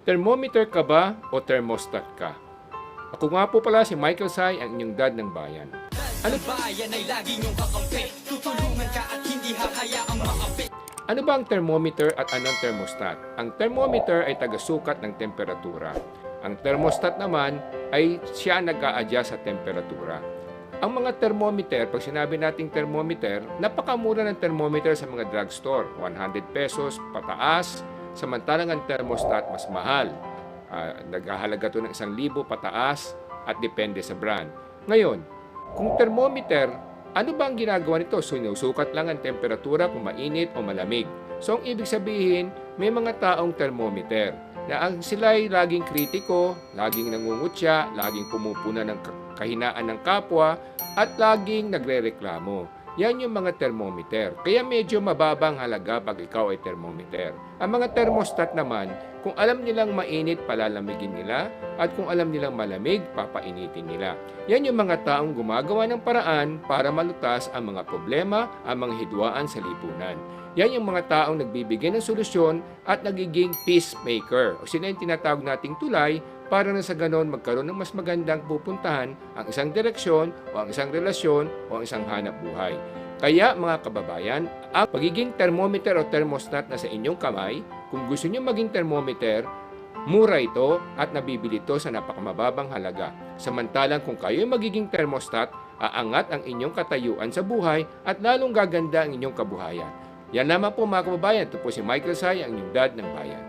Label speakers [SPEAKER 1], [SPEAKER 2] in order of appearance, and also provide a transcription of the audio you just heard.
[SPEAKER 1] Thermometer ka ba o thermostat ka? Ako nga po pala si Michael Sai, ang inyong dad ng bayan. Ano ba ang thermometer at anong thermostat? Ang thermometer ay tagasukat ng temperatura. Ang thermostat naman ay siya nag-a-adjust sa temperatura. Ang mga thermometer, pag sinabi nating thermometer, napakamura ng thermometer sa mga drugstore. 100 pesos pataas, samantalang ang thermostat mas mahal. Naghahalaga ito ng 1,000 pataas at depende sa brand. Ngayon, kung thermometer, ano ba ang ginagawa nito? Sinusukat lang ang temperatura kung mainit o malamig. So, ang ibig sabihin, may mga taong thermometer na sila ay laging kritiko, laging nangungutya, laging pumupuna ng kahinaan ng kapwa, at laging nagrereklamo. Yan yung mga thermometer. Kaya medyo mababang halaga pag ikaw ay thermometer. Ang mga thermostat naman, kung alam nilang mainit, palalamigin nila, at kung alam nilang malamig, papainitin nila. Yan yung mga taong gumagawa ng paraan para malutas ang mga problema, ang mga hidwaan sa lipunan. Yan yung mga taong nagbibigay ng solusyon at nagiging peacemaker. O sila yung tinatawag nating tulay para na sa ganon magkaroon ng mas magandang pupuntahan ang isang direksyon o ang isang relasyon o ang isang hanap buhay. Kaya mga kababayan, ang pagiging thermometer o thermostat na sa inyong kamay, kung gusto nyo maging thermometer, mura ito at nabibili ito sa napakamababang halaga. Samantalang kung kayo magiging thermostat, aangat ang inyong katayuan sa buhay at lalong gaganda ang inyong kabuhayan. Yan naman po mga kababayan, ito po si Michael Sai, ang inyong dad ng bayan.